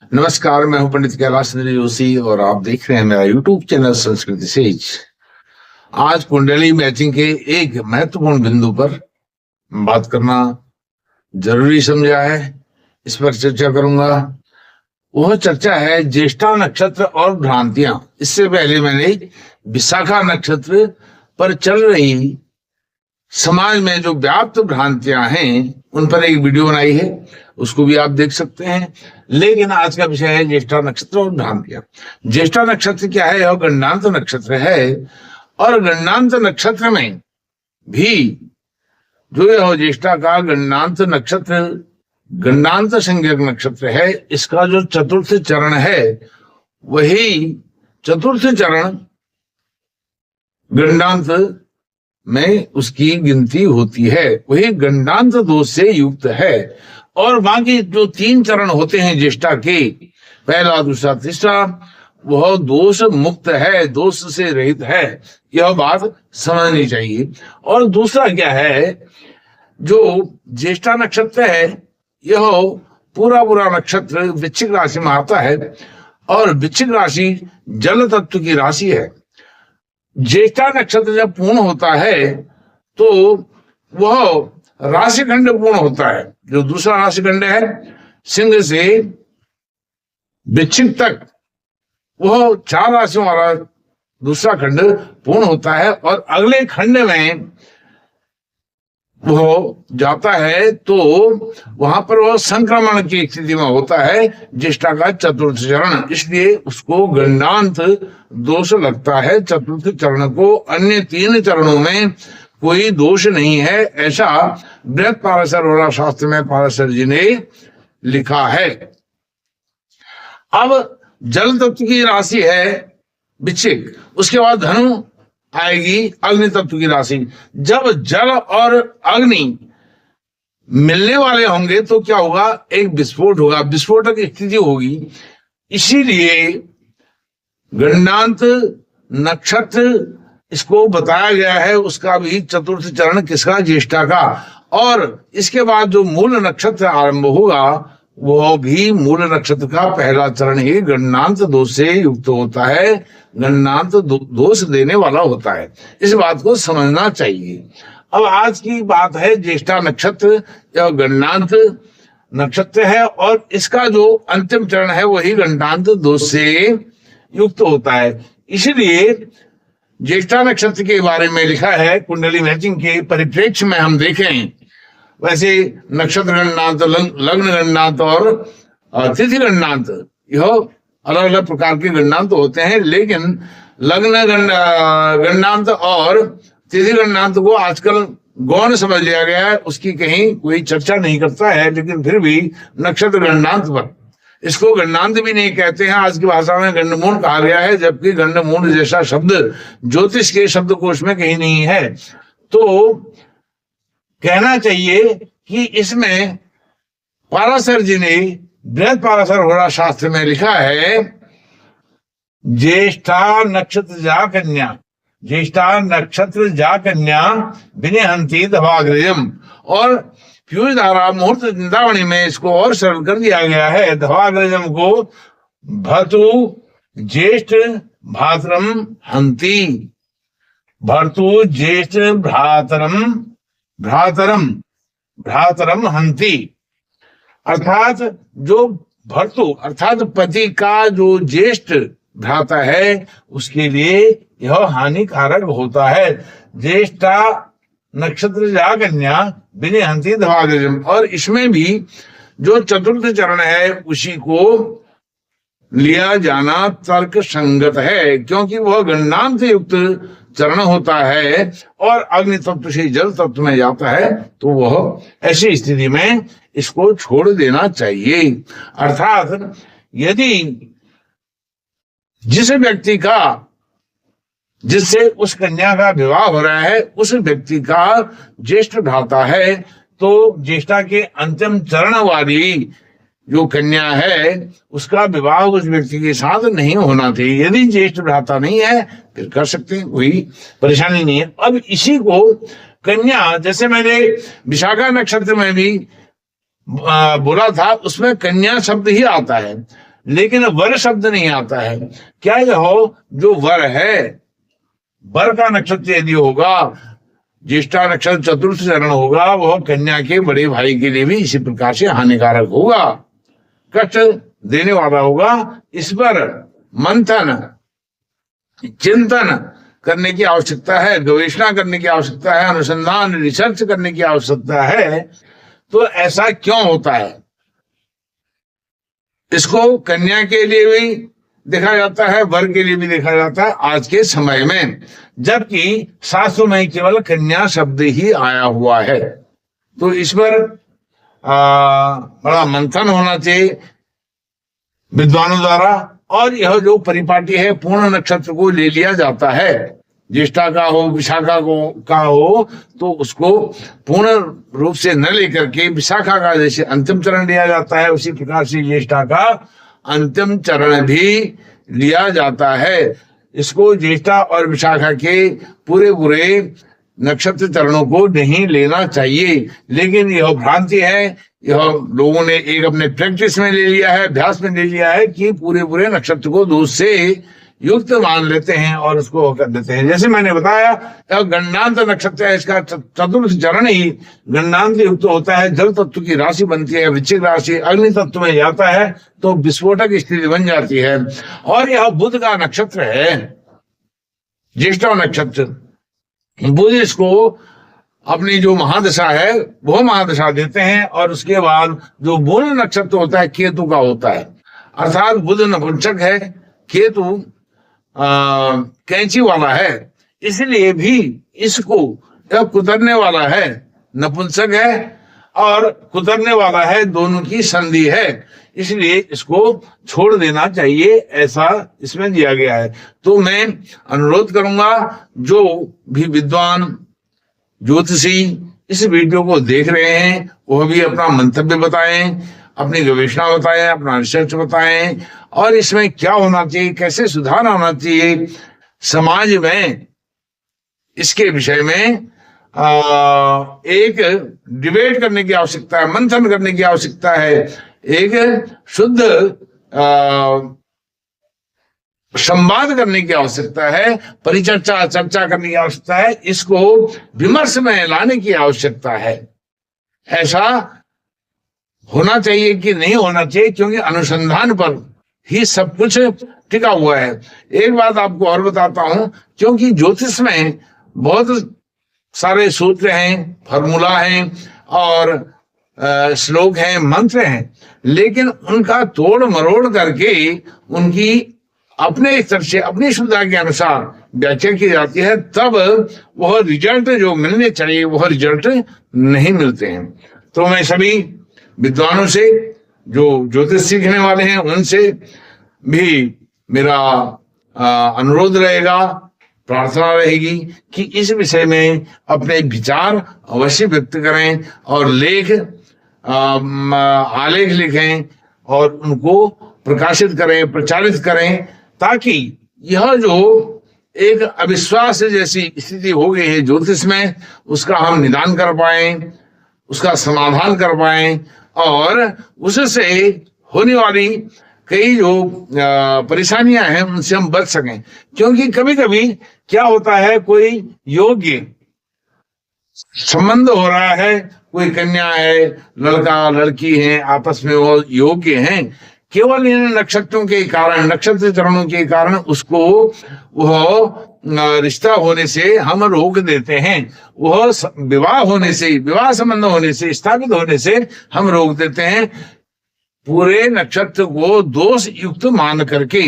नमस्कार, मैं हूं पंडित कैलाश चंद्र जोशी और आप देख रहे हैं मेरा यूट्यूब चैनल संस्कृति सेज। आज कुंडली मैचिंग के एक महत्वपूर्ण बिंदु पर बात करना जरूरी समझा है, इस पर चर्चा करूंगा। वह चर्चा है ज्येष्ठा नक्षत्र और भ्रांतियां। इससे पहले मैंने विशाखा नक्षत्र पर चल रही समाज में जो व्याप्त भ्रांतियां हैं उन पर एक वीडियो बनाई है, उसको भी आप देख सकते हैं। लेकिन आज का विषय है ज्येष्ठा नक्षत्र और भ्रांतियां। ज्येष्ठा नक्षत्र क्या है? यह गणनांत नक्षत्र है और गणनांत नक्षत्र में भी जो यह ज्येष्ठा का गणनांत नक्षत्र गणनांत संज्ञक नक्षत्र है, इसका जो चतुर्थ चरण है वही चतुर्थ चरण गणनांत में उसकी गिनती होती है, वही गणनांत दोष से युक्त है। और बाकी जो 3 चरण होते हैं ज्येष्ठा के, पहला, दूसरा, तीसरा, वह दोष मुक्त है, दोष से रहित है। यह बात समझनी चाहिए। और दूसरा क्या है, जो ज्येष्ठा नक्षत्र है यह पूरा नक्षत्र वृश्चिक राशि में आता है और वृश्चिक राशि जल तत्व की राशि है। ज्येष्ठा नक्षत्र जब पूर्ण होता है तो वह राशिखंड पूर्ण होता है। जो दूसरा राशिखंड है सिंह से वृश्चिक तक, वह 4 राशियों वाला दूसरा खंड पूर्ण होता है और अगले खंड में वो जाता है तो वहां पर वह संक्रमण की स्थिति में होता है, ज्येष्ठा का चतुर्थ चरण। इसलिए उसको गणनांत दोष लगता है। चतुर्थ चरण को, अन्य 3 चरणों में कोई दोष नहीं है, ऐसा बृहत पाराशर वरा शास्त्र में पाराशर जी ने लिखा है। अब जल तत्व की राशि है वृश्चिक, उसके बाद धनु आएगी अग्नि तत्व की राशि। जब जल और अग्नि मिलने वाले होंगे तो क्या होगा? एक विस्फोट होगा, विस्फोटक स्थिति होगी। इसीलिए गणनांत नक्षत्र इसको बताया गया है, उसका भी चतुर्थ चरण किसका? ज्येष्ठा का। और इसके बाद जो मूल नक्षत्र आरंभ होगा वह भी मूल नक्षत्र का पहला चरण ही गणनांत दोष से युक्त होता है, गणनांत दोष देने वाला होता है। इस बात को समझना चाहिए। अब आज की बात है ज्येष्ठा नक्षत्र या गणनांत नक्षत्र है और इसका जो अंतिम चरण है वही गणनांत दोष से युक्त होता है। इसलिए ज्येष्ठा नक्षत्र के बारे में लिखा है कुंडली मैचिंग के परिप्रेक्ष्य में हम देखें, वैसे नक्षत्र गणनांत, लग्न गणनांत और तिथि गणनांत, यह अलग अलग प्रकार के गणनांत होते हैं। लेकिन लग्न गणनांत और तिथि गणनांत को आजकल गौण समझ लिया गया है, उसकी कहीं कोई चर्चा नहीं करता है। लेकिन फिर भी नक्षत्र गणनांत पर, इसको गणनांत भी नहीं कहते हैं, आज की भाषा में गंडमूल कहा गया है, जबकि गंडमूल जैसा शब्द ज्योतिष के शब्दकोश में कहीं नहीं है। तो कहना चाहिए कि इसमें पाराशर जी ने बृहत पाराशर होरा शास्त्र में लिखा है ज्येष्ठा नक्षत्र जा कन्या, ज्येष्ठा नक्षत्र जा कन्या विनिहंति धवाग्रजम। और पीयूष धारा मुहूर्त चिंतामणि में इसको और सरल कर दिया गया है। धवाग्रजम को भर्तु ज्येष्ठ भ्रातरम हंति, भर्तु ज्येष्ठ भ्रातरम हंति। अर्थात जो भर्तु अर्थात पति का जो ज्येष्ठ भ्राता है उसके लिए यह हानिकारक होता है। ज्येष्ठा नक्षत्र जा कन्या विनिहंति धवाग्रजम। और इसमें भी जो चतुर्थ चरण है उसी को लिया जाना तर्क संगत है, क्योंकि वह गणनांत युक्त चरण होता है और अग्नि तत्व से जल तत्व में जाता है, तो वह ऐसी स्थिति में इसको छोड़ देना चाहिए। अर्थात यदि जिस व्यक्ति का, जिससे उस कन्या का विवाह हो रहा है, उस व्यक्ति का ज्येष्ठ भ्राता है, तो ज्येष्ठा के अंतिम चरण वाली जो कन्या है उसका विवाह उस व्यक्ति के साथ नहीं होना चाहिए। यदि ज्येष्ठ भ्राता नहीं है फिर कर सकते हैं, कोई परेशानी नहीं है। अब इसी को कन्या, जैसे मैंने विशाखा नक्षत्र में भी बोला था, उसमें कन्या शब्द ही आता है। लेकिन वर शब्द नहीं आता है। क्या यह जो वर है, वर का नक्षत्र यदि होगा, ज्येष्ठा नक्षत्र चतुर्थ चरण होगा, वह कन्या के बड़े भाई के लिए भी इसी प्रकार से हानिकारक होगा, कष्ट देने वाला होगा। इस पर मंथन, चिंतन करने की आवश्यकता है, गवेषणा करने की आवश्यकता है, अनुसंधान, रिसर्च करने की आवश्यकता है। तो ऐसा क्यों होता है? इसको कन्या के लिए भी देखा जाता है, वर के लिए भी देखा जाता है आज के समय में, जबकि शास्त्रों में केवल कन्या शब्द ही आया हुआ है। तो इस पर बड़ा मंथन होना चाहिए विद्वानों द्वारा। और यह जो परिपाटी है, पूर्ण नक्षत्र को ले लिया जाता है, ज्येष्ठा का हो, विशाखा का हो, तो उसको पूर्ण रूप से न लेकर के विशाखा का जैसे अंतिम चरण लिया जाता है, उसी प्रकार से ज्येष्ठा का अंतिम चरण भी लिया जाता है। इसको ज्येष्ठा और विशाखा के पूरे पूरे नक्षत्र चरणों को नहीं लेना चाहिए। लेकिन यह भ्रांति है, यह लोगों ने एक अपने प्रैक्टिस में ले लिया है, अभ्यास में ले लिया है कि पूरे पूरे नक्षत्र को दूध से युक्त मान लेते हैं और उसको कर देते हैं। जैसे मैंने बताया, यह गंडांत नक्षत्र है, इसका चतुर्थ चरण ही गंडांत युक्त होता है। जल तत्व की राशि बनती है, वृश्चिक राशि अग्नि तत्व में जाता है तो विस्फोटक स्थिति बन जाती है। और यह बुध का नक्षत्र है, ज्येष्ठा नक्षत्र। बुध इसको अपनी जो महादशा है वो महादशा देते हैं, और उसके बाद जो मूल नक्षत्र होता है केतु का होता है, अर्थात बुध नपुंसक है, केतु कैंची वाला है, इसलिए भी इसको कुतरने वाला है, नपुंसक है और कुतरने वाला है, दोनों की संधि है, इसलिए इसको छोड़ देना चाहिए, ऐसा इसमें दिया गया है। तो मैं अनुरोध करूंगा जो भी विद्वान ज्योतिषी इस वीडियो को देख रहे हैं वह भी अपना मंतव्य बताएं, अपनी गवेषणा बताएं, अपना रिसर्च बताएं, और इसमें क्या होना चाहिए, कैसे सुधार आना चाहिए समाज में, इसके विषय में एक डिबेट करने की आवश्यकता है, मंथन करने की आवश्यकता है, एक शुद्ध संवाद करने की आवश्यकता है, परिचर्चा चर्चा करने की आवश्यकता है, इसको विमर्श में लाने की आवश्यकता है। ऐसा होना चाहिए कि नहीं होना चाहिए, क्योंकि अनुसंधान पर ही सब कुछ टिका हुआ है। एक बात आपको और बताता हूं, क्योंकि ज्योतिष में बहुत सारे सूत्र हैं, फॉर्मूला हैं और श्लोक हैं, मंत्र हैं, लेकिन उनका तोड़ मरोड़ करके उनकी अपने स्तर से अपनी सुविधा के अनुसार व्याख्या की जाती है, तब वह रिजल्ट जो मिलने चाहिए वह रिजल्ट नहीं मिलते हैं। तो मैं सभी विद्वानों से, जो ज्योतिष सीखने वाले हैं, उनसे भी मेरा अनुरोध रहेगा, प्रार्थना रहेगी कि इस विषय में अपने विचार अवश्य व्यक्त करें और आलेख लिखें और उनको प्रकाशित करें, प्रचारित करें, ताकि यह जो एक अविश्वास जैसी स्थिति हो गई है ज्योतिष में, उसका हम निदान कर पाएं, उसका समाधान कर पाएं, और उससे होने वाली कई जो परेशानियां हैं उनसे हम बच सकें। क्योंकि कभी कभी क्या होता है, कोई योग्य संबंध हो रहा है, कोई कन्या है, लड़का लड़की है, आपस में वो योग्य हैं, केवल इन नक्षत्रों के कारण, नक्षत्र चरणों के कारण उसको वह रिश्ता होने से हम रोक देते हैं, वह विवाह होने से, विवाह संबंध होने से, स्थापित होने से हम रोक देते हैं। पूरे नक्षत्र को दोष युक्त मान करके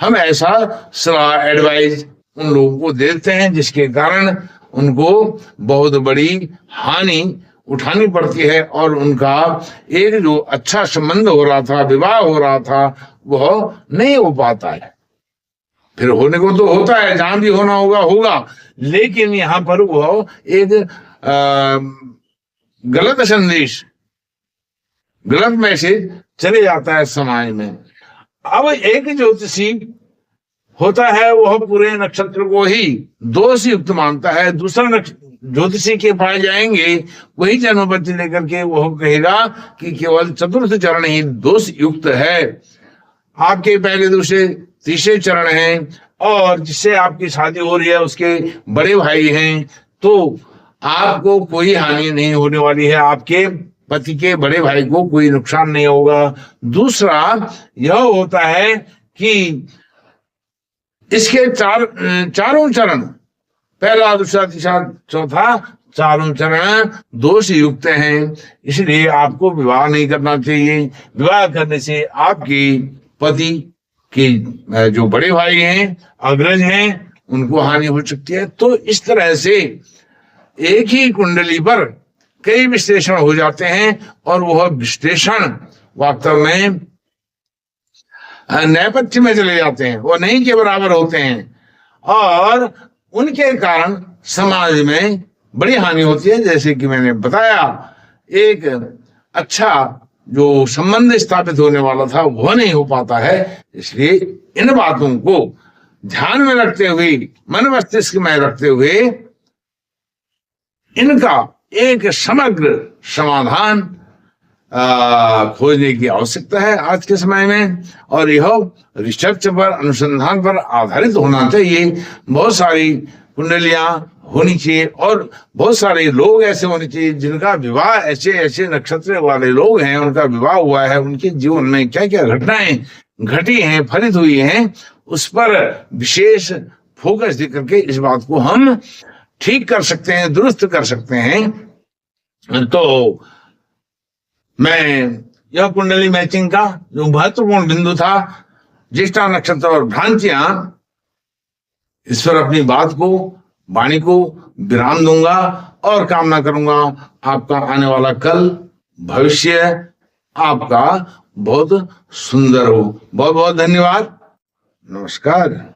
हम ऐसा सलाह एडवाइस उन लोगों को देते हैं, जिसके कारण उनको बहुत बड़ी हानि उठानी पड़ती है, और उनका एक जो अच्छा संबंध हो रहा था, विवाह हो रहा था, वह नहीं हो पाता है। फिर होने को तो होता है, जहां भी होना होगा होगा, लेकिन यहाँ पर वह एक गलत संदेश, गलत मैसेज चले जाता है समाज में। अब एक ज्योतिषी होता है, वह पूरे नक्षत्र को ही दोष युक्त मानता है। दूसरा ज्योतिषी के पास जाएंगे, वही जन्मपत्ति लेकर के वह कहेगा कि केवल चतुर्थ चरण ही दोष युक्त है, आपके पहले दूसरे तीसरे चरण हैं, और जिससे आपकी शादी हो रही है उसके बड़े भाई हैं, तो आपको कोई हानि नहीं होने वाली है, आपके पति के बड़े भाई को कोई नुकसान नहीं होगा। दूसरा यह होता है कि इसके चारों चरण, पहला दूसरा तीसरा चौथा, चारों चरण दोष युक्त हैं, इसलिए आपको विवाह नहीं करना चाहिए। विवाह करने से आपके पति के जो बड़े भाई हैं, अग्रज हैं, उनको हानि हो सकती है। तो इस तरह से एक ही कुंडली पर कई विश्लेषण हो जाते हैं, और वह विश्लेषण वास्तव में नेपथ्य में चले जाते हैं, वो नहीं के बराबर होते हैं, और उनके कारण समाज में बड़ी हानि होती है। जैसे कि मैंने बताया, एक अच्छा जो संबंध स्थापित होने वाला था वह नहीं हो पाता है। इसलिए इन बातों को ध्यान में रखते हुए, मन मस्तिष्क में रखते हुए, इनका एक समग्र समाधान खोजने की आवश्यकता है आज के समय में, और यह रिसर्च पर, अनुसंधान पर आधारित होना चाहिए। बहुत सारी कुंडलियां होनी चाहिए, और बहुत सारे लोग ऐसे होने चाहिए जिनका विवाह, ऐसे ऐसे नक्षत्र वाले लोग हैं, उनका विवाह हुआ है, उनके जीवन में क्या क्या घटनाएं घटी हैं, फलित हुई हैं, उस पर विशेष फोकस दे करके इस बात को हम ठीक कर सकते हैं, दुरुस्त कर सकते हैं। तो मैं यह कुंडली मैचिंग का जो महत्वपूर्ण बिंदु था, ज्येष्ठा नक्षत्र और भ्रांतियां, इस पर अपनी बात को, वाणी को विराम दूंगा, और कामना करूंगा आपका आने वाला कल, भविष्य आपका बहुत सुंदर हो। बहुत बहुत धन्यवाद। नमस्कार।